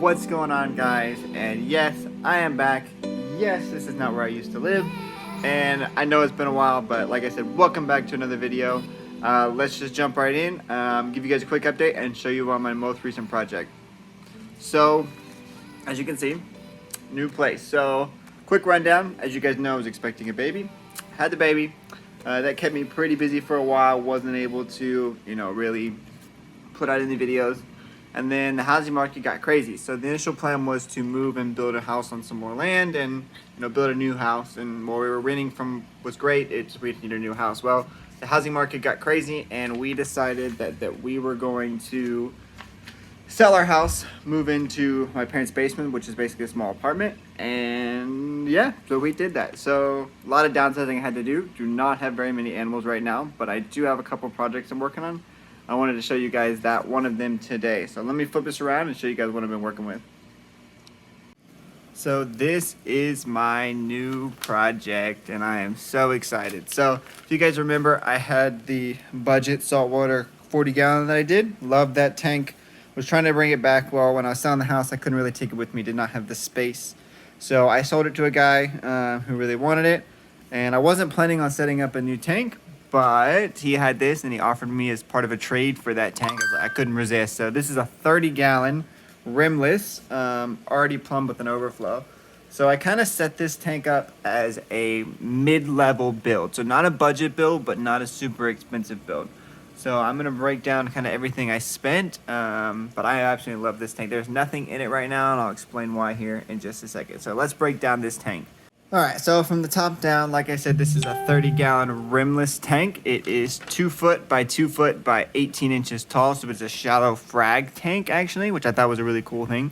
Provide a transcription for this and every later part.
What's going on, guys? And yes, I am back. Yes, this is not where I used to live, and I know it's been a while, but like I said, welcome back to another video. Let's just jump right in, give you guys a quick update and show you on my most recent project. So as you can see, new place. So quick rundown. As you guys know, I was expecting a baby, had the baby. That kept me pretty busy for a while. Wasn't able to, really put out any videos. And then the housing market got crazy. So the initial plan was to move and build a house on some more land and, build a new house. And what we were renting from was great. We needed a new house. Well, the housing market got crazy, and we decided that we were going to sell our house, move into my parents' basement, which is basically a small apartment. And yeah, so we did that. So a lot of downsizing I had to do. Do not have very many animals right now, but I do have a couple projects I'm working on. I wanted to show you guys one of them today. So let me flip this around and show you guys what I've been working with. So this is my new project, and I am so excited. So if you guys remember, I had the budget saltwater 40-gallon that I did. Loved that tank. Was trying to bring it back. Well, when I was selling the house, I couldn't really take it with me. Did not have the space. So I sold it to a guy who really wanted it. And I wasn't planning on setting up a new tank, but he had this and he offered me as part of a trade for that tank. I couldn't resist. So this is a 30-gallon rimless, already plumbed with an overflow. So I kind of set this tank up as a mid-level build. So not a budget build, but not a super expensive build. So I'm going to break down kind of everything I spent, but I absolutely love this tank. There's nothing in it right now, and I'll explain why here in just a second. So let's break down this tank. Alright, so from the top down, like I said, this is a 30-gallon rimless tank. It is 2 foot by 2 foot by 18 inches tall, so it's a shallow frag tank, actually, which I thought was a really cool thing.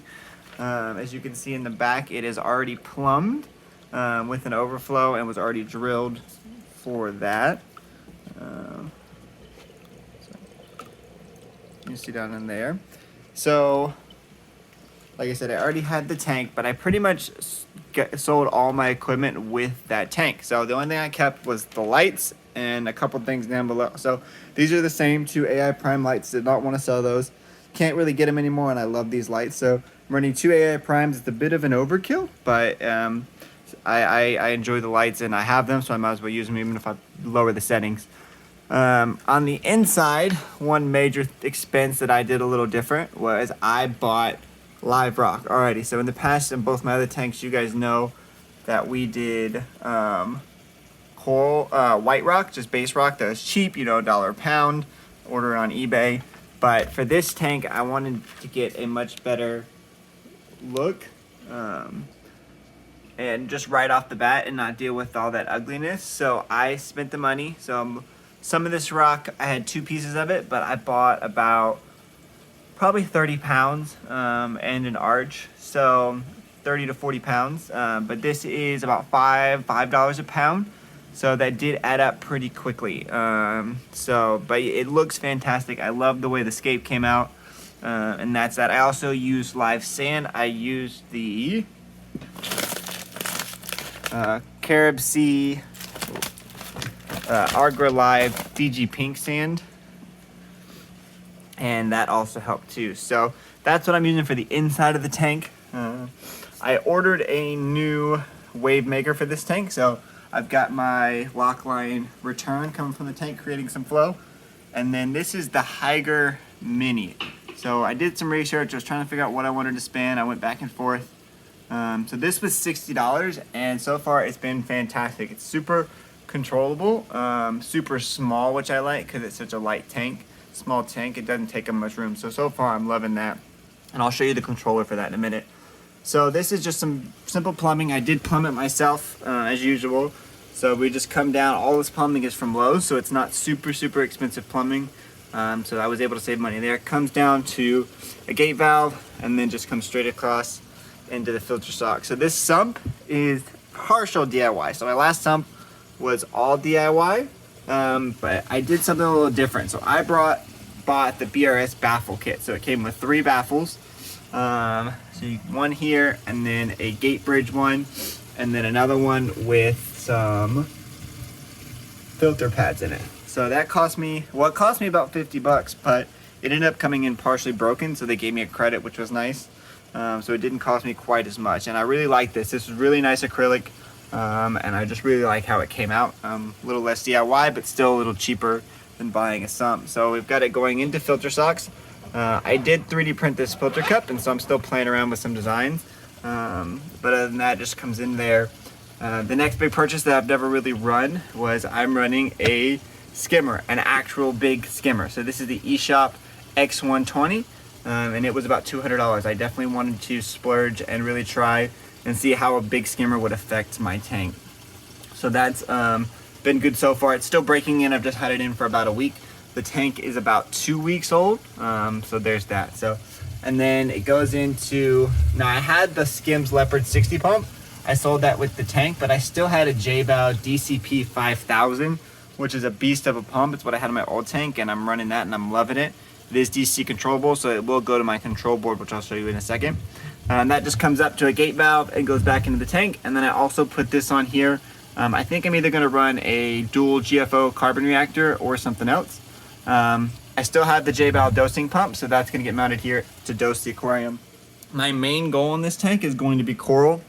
As you can see in the back, it is already plumbed with an overflow and was already drilled for that. You see down in there. So, like I said, I already had the tank, but I pretty much sold all my equipment with that tank. So the only thing I kept was the lights and a couple things down below. So these are the same 2 AI Prime lights. Did not want to sell those. Can't really get them anymore, and I love these lights. So I'm running 2 AI Primes. It's a bit of an overkill, but I enjoy the lights and I have them, so I might as well use them even if I lower the settings. On the inside, one major expense that I did a little different was I bought live rock. Alrighty, so in the past, in both my other tanks, you guys know that we did coral, white rock, just base rock that was cheap, $1 a pound, order it on eBay. But for this tank, I wanted to get a much better look, and just right off the bat and not deal with all that ugliness. So I spent the money. So some of this rock, I had 2 pieces of it, but I bought about probably 30 pounds and an arch, so 30 to 40 pounds. But this is about $5 a pound, so that did add up pretty quickly. But it looks fantastic. I love the way the scape came out, and that's that. I also used live sand. I used the Carib Sea Argra Live Fiji Pink sand, and that also helped too. So that's what I'm using for the inside of the tank. I ordered a new wave maker for this tank, so I've got my lock line return coming from the tank, creating some flow. And then this is the Higer Mini. So I did some research. I was trying to figure out what I wanted to spend. I went back and forth. So this was $60, and so far it's been fantastic. It's super controllable, super small, which I like because it's such a light tank. Small tank, it doesn't take up much room. So far I'm loving that, and I'll show you the controller for that in a minute. So this is just some simple plumbing. I did plumb it myself as usual. So we just come down. All this plumbing is from Lowe's, so it's not super expensive plumbing. So I was able to save money there. It comes down to a gate valve and then just comes straight across into the filter sock. So this sump is partial DIY. So my last sump was all DIY, but I did something a little different. So I bought the BRS baffle kit. So it came with 3 baffles. So one here, and then a gate bridge one, and then another one with some filter pads in it. So that cost me, well, it cost me about $50, but It ended up coming in partially broken, so they gave me a credit, which was nice. So it didn't cost me quite as much, and I really like this. This is really nice acrylic, and I just really like how it came out. A little less DIY, but still a little cheaper than buying a sump. So we've got it going into filter socks. I did 3D print this filter cup, and so I'm still playing around with some designs. But other than that, it just comes in there. The next big purchase that I've never really run was I'm running a skimmer, an actual big skimmer. So this is the eShop X120, and it was about $200. I definitely wanted to splurge and really try and see how a big skimmer would affect my tank. So that's been good so far. It's still breaking in. I've just had it in for about a week. The tank is about 2 weeks old, so there's that. So, and then it goes into, now I had the Skims Leopard 60 pump. I sold that with the tank, but I still had a J-Bow DCP 5000, which is a beast of a pump. It's what I had in my old tank, and I'm running that and I'm loving it. It is DC controllable, so it will go to my control board, which I'll show you in a second. And that just comes up to a gate valve and goes back into the tank. And then I also put this on here. I think I'm either gonna run a dual GFO carbon reactor or something else. I still have the J-Bow dosing pump, so that's gonna get mounted here to dose the aquarium. My main goal in this tank is going to be coral.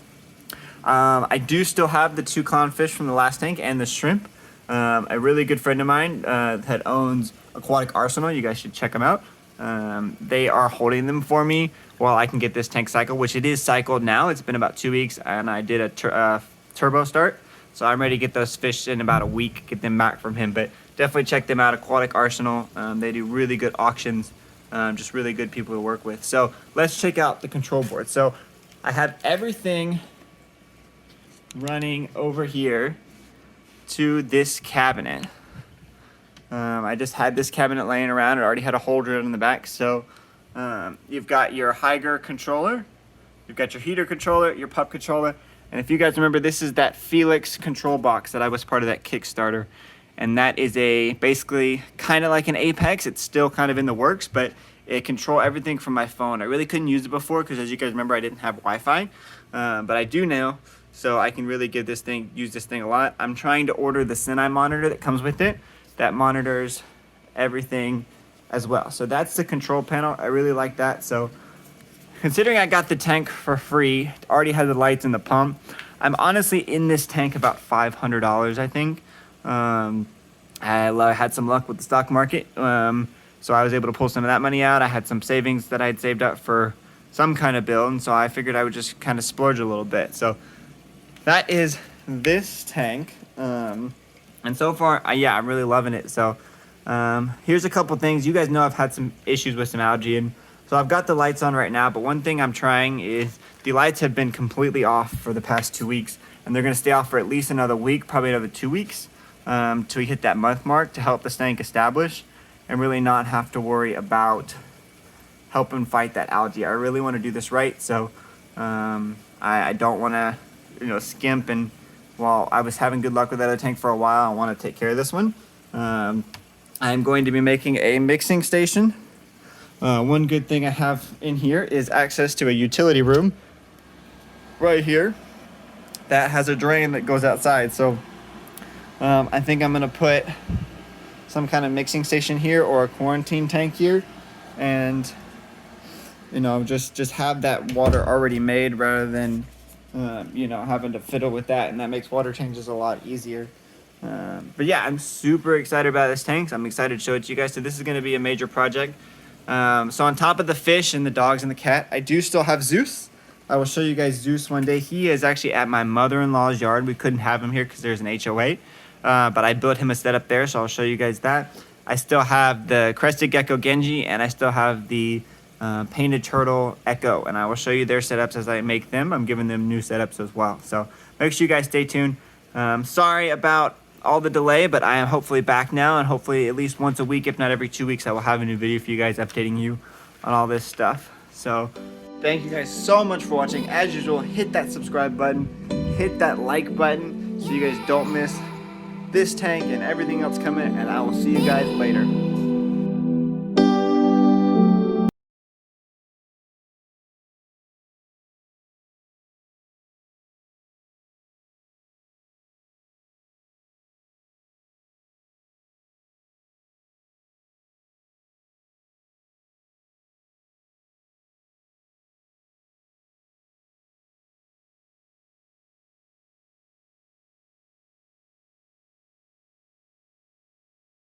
I do still have the 2 clownfish from the last tank and the shrimp. A really good friend of mine that owns Aquatic Arsenal, you guys should check them out. They are holding them for me while I can get this tank cycled, which it is cycled now. It's been about 2 weeks, and I did a turbo start. So I'm ready to get those fish in about a week, get them back from him. But definitely check them out, Aquatic Arsenal. They do really good auctions, just really good people to work with. So let's check out the control board. So I have everything running over here to this cabinet. I just had this cabinet laying around. It already had a holder in the back. So you've got your Haiger controller, you've got your heater controller, your pup controller, and if you guys remember, this is that Felix control box that I was part of that Kickstarter, and that is a basically kind of like an Apex. It's still kind of in the works, but it controls everything from my phone. I really couldn't use it before because, as you guys remember, I didn't have Wi-Fi, but I do now. So I can really use this thing a lot. I'm trying to order the Sinai monitor that comes with it that monitors everything as well. So that's the control panel. I really like that. So considering I got the tank for free, it already has the lights and the pump, I'm honestly in this tank about $500, I think. I had some luck with the stock market, so I was able to pull some of that money out. I had some savings that I had saved up for some kind of bill, and so I figured I would just kind of splurge a little bit. So that is this tank, and so far, I'm really loving it. So here's a couple things. You guys know I've had some issues with some algae, and so I've got the lights on right now, but one thing I'm trying is the lights have been completely off for the past 2 weeks, and they're going to stay off for at least another week, probably another 2 weeks, till we hit that month mark to help the tank establish and really not have to worry about helping fight that algae. I really want to do this right, so I don't want to skimp, and while I was having good luck with that other tank for a while, I want to take care of this one. I'm going to be making a mixing station. One good thing I have in here is access to a utility room right here that has a drain that goes outside. So I think I'm going to put some kind of mixing station here or a quarantine tank here, and just have that water already made rather than having to fiddle with that, and that makes water changes a lot easier. But yeah, I'm super excited about this tank. So I'm excited to show it to you guys. So this is going to be a major project. So on top of the fish and the dogs and the cat, I do still have Zeus. I will show you guys Zeus one day. He is actually at my mother-in-law's yard. We couldn't have him here because there's an HOA, but I built him a setup there, so I'll show you guys that. I still have the crested gecko Genji, and I still have the painted turtle Echo, and I will show you their setups as I make them. I'm giving them new setups as well, so make sure you guys stay tuned. Sorry about all the delay, but I am hopefully back now, and hopefully at least once a week, if not every 2 weeks, I will have a new video for you guys updating you on all this stuff. So thank you guys so much for watching. As usual, hit that subscribe button, hit that like button so you guys don't miss this tank and everything else coming, and I will see you guys later.